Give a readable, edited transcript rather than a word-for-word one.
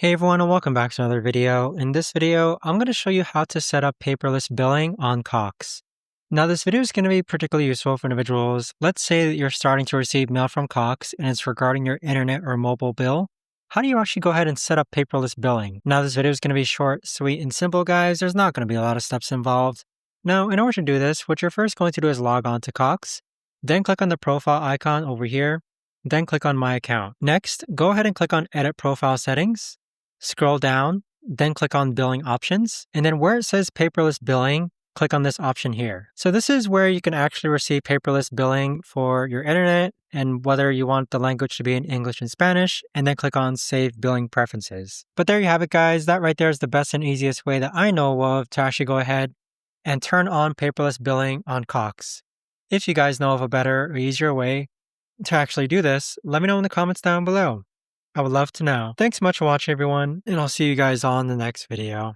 Hey everyone, and welcome back to another video. In this video, I'm going to show you how to set up paperless billing on Cox. Now this video is going to be particularly useful for individuals. Let's say that you're starting to receive mail from Cox and it's regarding your internet or mobile bill. How do you actually go ahead and set up paperless billing? Now this video is going to be short, sweet, and simple, guys. There's not going to be a lot of steps involved. Now, in order to do this, what you're first going to do is log on to Cox, then click on the profile icon over here, then click on My Account. Next, go ahead and click on Edit Profile Settings. Scroll down, then click on Billing Options, and then where it says Paperless Billing, click on this option here. So this is where you can actually receive paperless billing for your internet and whether you want the language to be in English and Spanish, and then click on Save Billing Preferences. But there you have it, guys. That right there is the best and easiest way that I know of to actually go ahead and turn on paperless billing on Cox. If you guys know of a better or easier way to actually do this, let me know in the comments down below. I would love to know. Thanks so much for watching, everyone, and I'll see you guys on the next video.